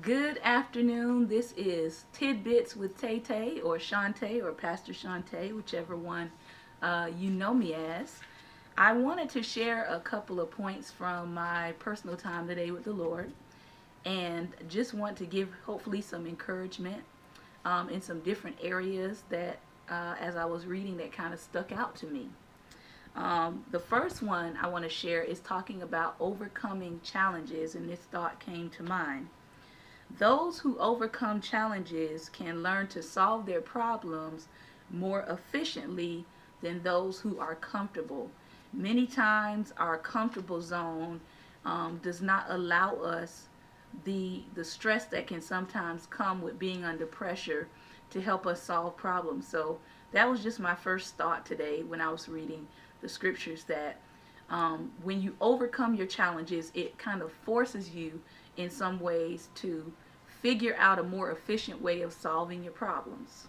Good afternoon. This is Tidbits with Tay or Shantae or Pastor Shantae, whichever one you know me as. I wanted to share a couple of points from my personal time today with the Lord and just want to give hopefully some encouragement in some different areas that as I was reading that kind of stuck out to me. The first one I want to share is talking about overcoming challenges, and this thought came to mind. Those who overcome challenges can learn to solve their problems more efficiently than those who are comfortable. Many times, our comfortable zone does not allow us the stress that can sometimes come with being under pressure to help us solve problems. So that was just my first thought today when I was reading the scriptures that when you overcome your challenges, it kind of forces you in some ways to figure out a more efficient way of solving your problems.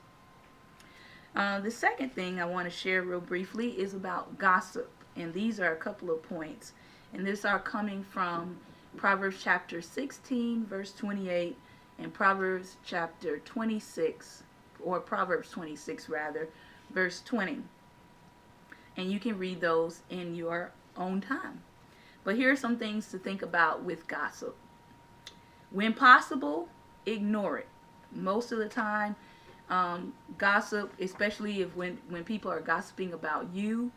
The second thing I want to share real briefly is about gossip, and these are a couple of points, and these are coming from Proverbs chapter 16 verse 28 and Proverbs chapter 26, or Proverbs 26 rather, verse 20, and you can read those in your own time. But here are some things to think about with gossip. When possible, ignore it. Most of the time, gossip, especially if when people are gossiping about you,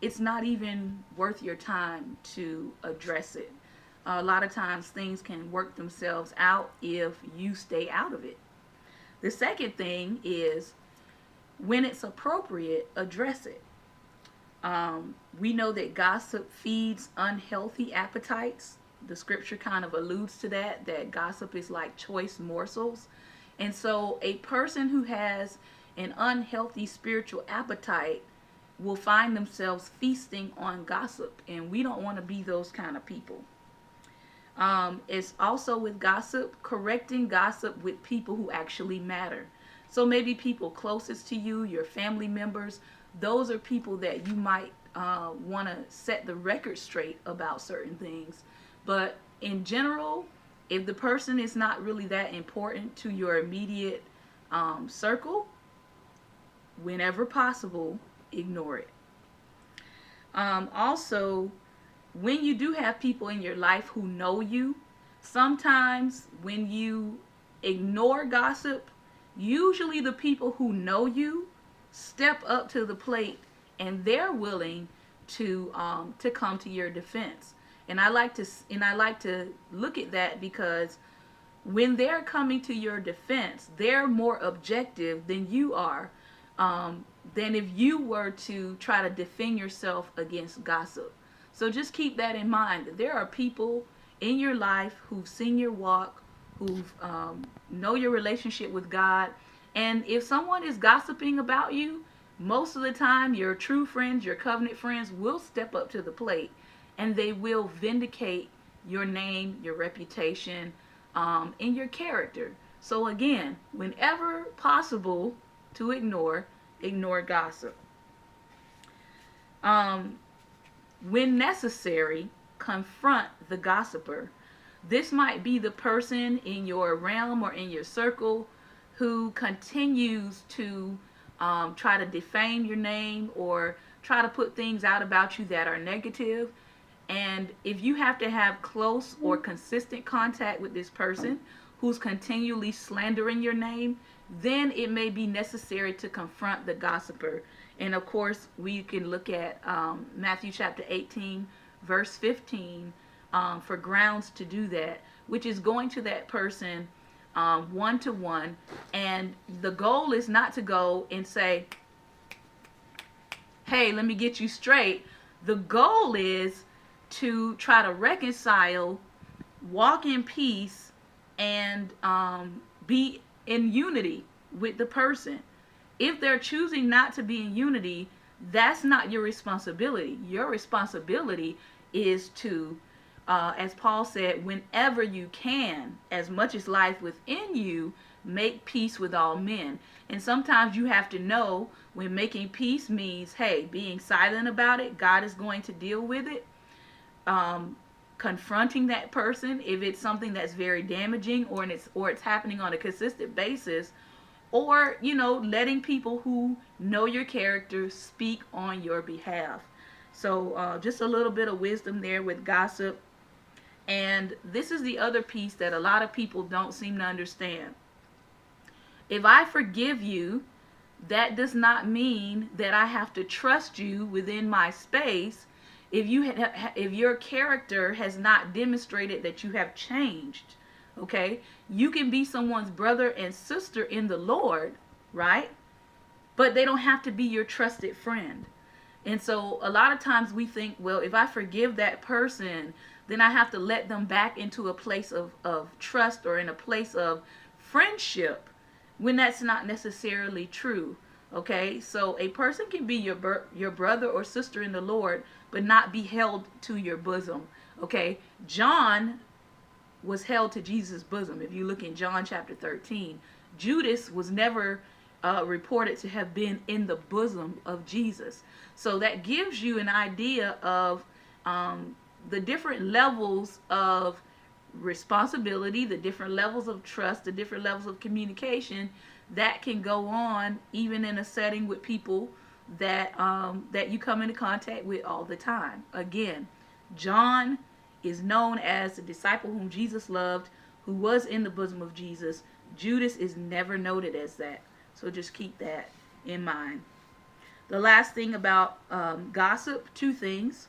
it's not even worth your time to address it. A lot of times things can work themselves out if you stay out of it. The second thing is when it's appropriate, address it. We know that gossip feeds unhealthy appetites. The scripture kind of alludes to that gossip is like choice morsels. And so a person who has an unhealthy spiritual appetite will find themselves feasting on gossip, and we don't want to be those kind of people. It's also with gossip, correcting gossip with people who actually matter. So maybe people closest to you, your family members, those are people that you might want to set the record straight about certain things. But in general, if the person is not really that important to your immediate circle, whenever possible, ignore it. Also, when you do have people in your life who know you, sometimes when you ignore gossip, usually the people who know you step up to the plate and they're willing to come to your defense. And I like to look at that because when they're coming to your defense, they're more objective than you are. Than if you were to try to defend yourself against gossip. So just keep that in mind. There are people in your life who've seen your walk, who've know your relationship with God, and if someone is gossiping about you, most of the time your true friends, your covenant friends, will step up to the plate, and they will vindicate your name, your reputation, and your character. So again, whenever possible, to ignore gossip. When necessary, confront the gossiper. This might be the person in your realm or in your circle who continues to try to defame your name or try to put things out about you that are negative. And if you have to have close or consistent contact with this person who's continually slandering your name, then it may be necessary to confront the gossiper. And of course, we can look at Matthew chapter 18, verse 15, for grounds to do that, which is going to that person one-to-one. And the goal is not to go and say, hey, let me get you straight. The goal is to try to reconcile, walk in peace, and be in unity with the person. If they're choosing not to be in unity, that's not your responsibility. Your responsibility is to, as Paul said, whenever you can, as much as life within you, make peace with all men. And sometimes you have to know when making peace means, hey, being silent about it, God is going to deal with it. confronting that person if it's something that's very damaging, or it's happening on a consistent basis, or letting people who know your character speak on your behalf. So just a little bit of wisdom there with gossip. And this is the other piece that a lot of people don't seem to understand. If I forgive you, that does not mean that I have to trust you within my space if your character has not demonstrated that you have changed. Okay? You can be someone's brother and sister in the Lord, right? But they don't have to be your trusted friend. And so a lot of times we think, well, if I forgive that person, then I have to let them back into a place of trust or in a place of friendship, when that's not necessarily true. Okay, so a person can be your brother or sister in the Lord, but not be held to your bosom. Okay, John was held to Jesus' bosom. If you look in John chapter 13, Judas was never reported to have been in the bosom of Jesus. So that gives you an idea of the different levels of responsibility, the different levels of trust, the different levels of communication that can go on even in a setting with people that that you come into contact with all the time. Again, John is known as the disciple whom Jesus loved, who was in the bosom of Jesus. Judas is never noted as that. So just keep that in mind. The last thing about gossip, two things.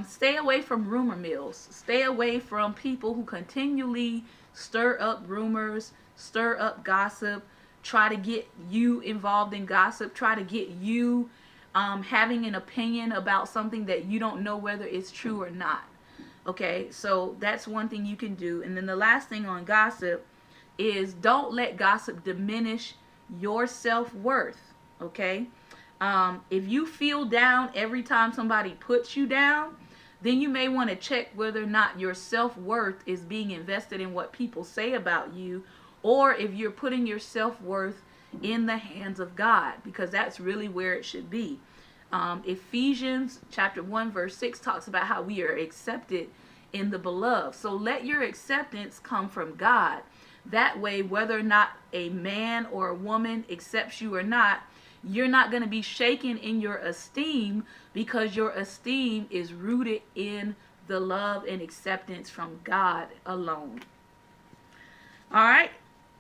Stay away from rumor mills. Stay away from people who continually stir up rumors, stir up gossip, try to get you involved in gossip, try to get you having an opinion about something that you don't know whether it's true or not. Okay, so that's one thing you can do. And then the last thing on gossip is don't let gossip diminish your self-worth. Okay, if you feel down every time somebody puts you down, then you may want to check whether or not your self-worth is being invested in what people say about you, or if you're putting your self-worth in the hands of God, because that's really where it should be. Ephesians chapter 1 verse 6 talks about how we are accepted in the beloved. So let your acceptance come from God. That way, whether or not a man or a woman accepts you or not, you're not going to be shaken in your esteem, because your esteem is rooted in the love and acceptance from God alone. All right.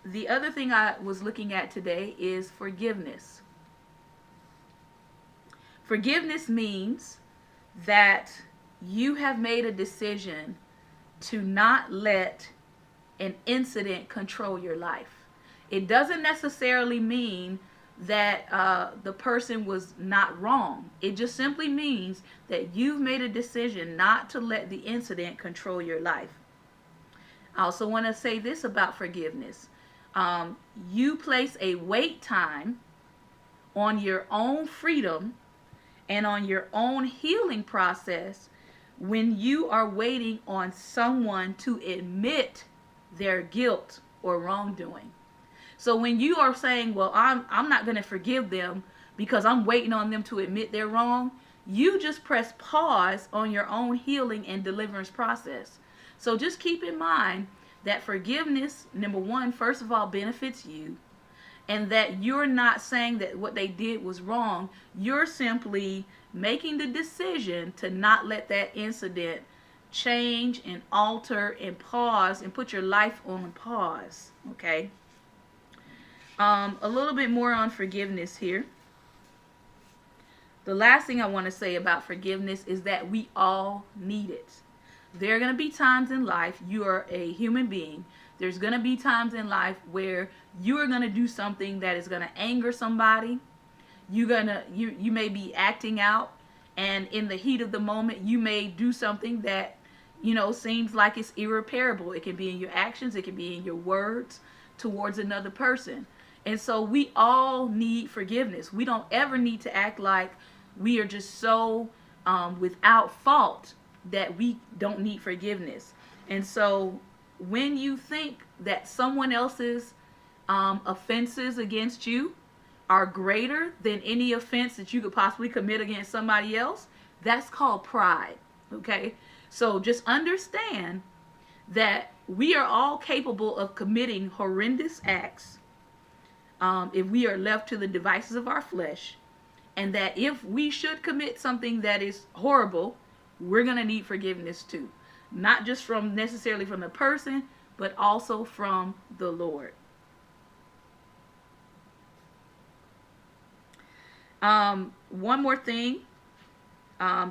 The other thing I was looking at today is forgiveness. Forgiveness means that you have made a decision to not let an incident control your life. It doesn't necessarily mean that the person was not wrong. It just simply means that you've made a decision not to let the incident control your life. I also want to say this about forgiveness. You place a wait time on your own freedom and on your own healing process when you are waiting on someone to admit their guilt or wrongdoing. So when you are saying, well, I'm not going to forgive them because I'm waiting on them to admit they're wrong, you just press pause on your own healing and deliverance process. So just keep in mind that forgiveness, number one, first of all, benefits you, and that you're not saying that what they did was wrong. You're simply making the decision to not let that incident change and alter and pause and put your life on pause. Okay? A little bit more on forgiveness here. The last thing I want to say about forgiveness is that we all need it. There are going to be times in life, you are a human being. There's going to be times in life where you are going to do something that is going to anger somebody. You may be acting out, and in the heat of the moment, you may do something that, seems like it's irreparable. It can be in your actions, it can be in your words towards another person. And so we all need forgiveness. We don't ever need to act like we are just so without fault that we don't need forgiveness. And so when you think that someone else's offenses against you are greater than any offense that you could possibly commit against somebody else, that's called pride. Okay? So just understand that we are all capable of committing horrendous acts if we are left to the devices of our flesh, and that if we should commit something that is horrible, we're going to need forgiveness too. Not just from necessarily from the person, but also from the Lord. One more thing.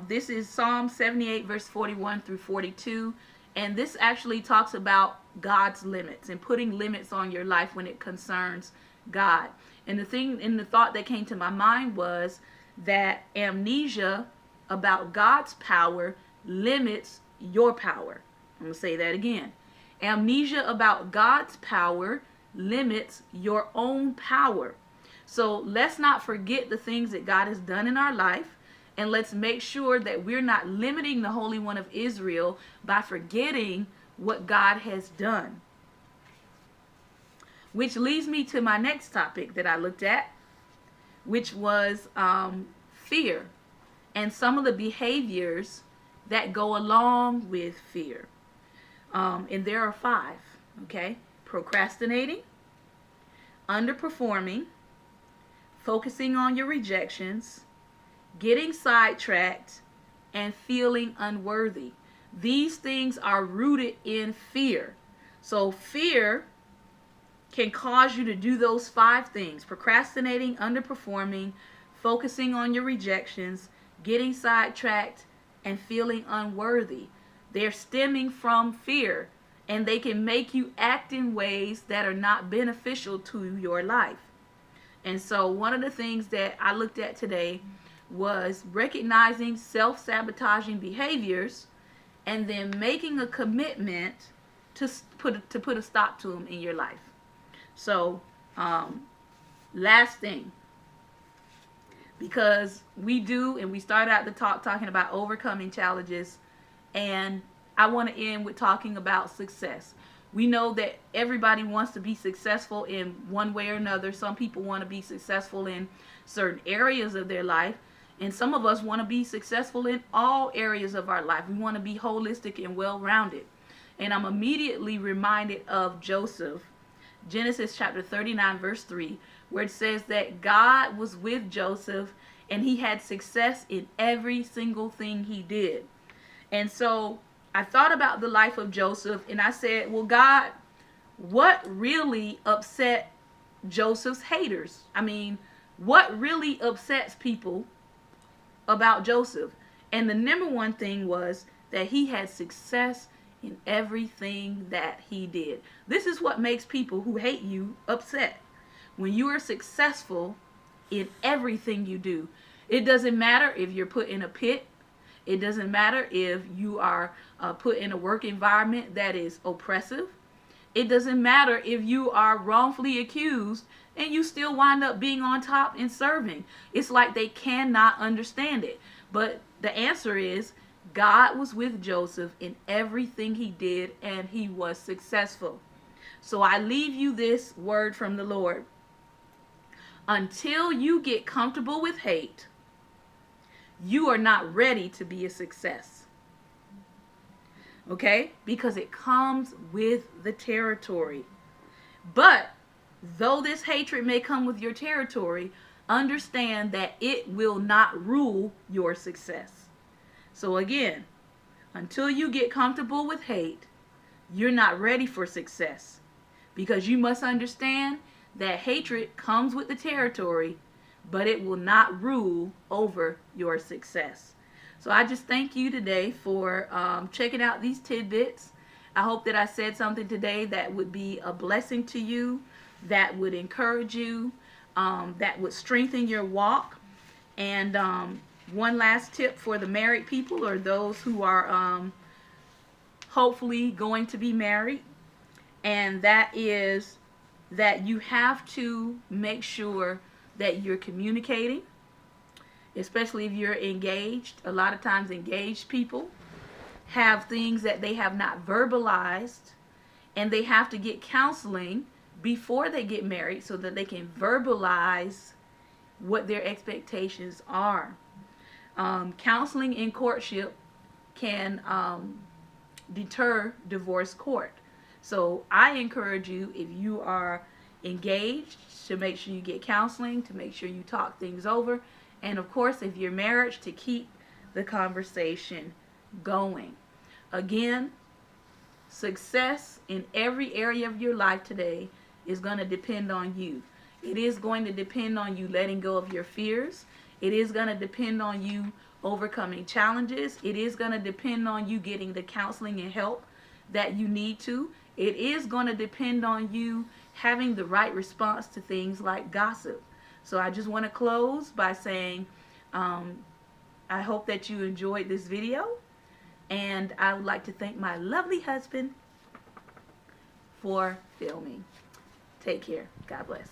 This is Psalm 78 verse 41 through 42. And this actually talks about God's limits and putting limits on your life when it concerns God. And the thought that came to my mind was that amnesia about God's power limits your power. I'm going to say that again. Amnesia about God's power limits your own power. So let's not forget the things that God has done in our life. And let's make sure that we're not limiting the Holy One of Israel by forgetting what God has done. Which leads me to my next topic that I looked at, which was fear and some of the behaviors that go along with fear. And there are 5, okay? Procrastinating, underperforming, focusing on your rejections, getting sidetracked, and feeling unworthy. These things are rooted in fear. So fear can cause you to do those 5 things: procrastinating, underperforming, focusing on your rejections, getting sidetracked, and feeling unworthy. They're stemming from fear, and they can make you act in ways that are not beneficial to your life. And so one of the things that I looked at today was recognizing self-sabotaging behaviors and then making a commitment to put a stop to them in your life. So last thing, because we started out the talk talking about overcoming challenges, and I want to end with talking about success. We know that everybody wants to be successful in one way or another. Some people want to be successful in certain areas of their life, and some of us want to be successful in all areas of our life. We want to be holistic and well-rounded. And I'm immediately reminded of Joseph, Genesis chapter 39 verse 3, where it says that God was with Joseph and he had success in every single thing he did. And so I thought about the life of Joseph, and I said, well, God, what really upset Joseph's haters? I mean, what really upsets people about Joseph? And the number one thing was that he had success in everything that he did. This is what makes people who hate you upset. When you are successful in everything you do, it doesn't matter if you're put in a pit. It doesn't matter if you are put in a work environment that is oppressive. It doesn't matter if you are wrongfully accused and you still wind up being on top and serving. It's like they cannot understand it. But the answer is God was with Joseph in everything he did, and he was successful. So I leave you this word from the Lord. Until you get comfortable with hate, you are not ready to be a success. Okay? Because it comes with the territory. But though this hatred may come with your territory, understand that it will not rule your success. So again, until you get comfortable with hate, you're not ready for success. Because you must understand that hatred comes with the territory, but it will not rule over your success. So I just thank you today for checking out these tidbits. I hope that I said something today that would be a blessing to you, that would encourage you, that would strengthen your walk. And one last tip for the married people, or those who are hopefully going to be married, and that is that you have to make sure that you're communicating, especially if you're engaged. A lot of times engaged people have things that they have not verbalized, and they have to get counseling before they get married so that they can verbalize what their expectations are. Counseling in courtship can deter divorce court. So I encourage you, if you are engaged, to make sure you get counseling, to make sure you talk things over, and of course, if you're married, to keep the conversation going. Again, success in every area of your life today is going to depend on you. It is going to depend on you letting go of your fears. It is going to depend on you overcoming challenges. It is going to depend on you getting the counseling and help that you need to. It is going to depend on you having the right response to things like gossip. So I just want to close by saying I hope that you enjoyed this video, and I would like to thank my lovely husband for filming. Take care. God bless.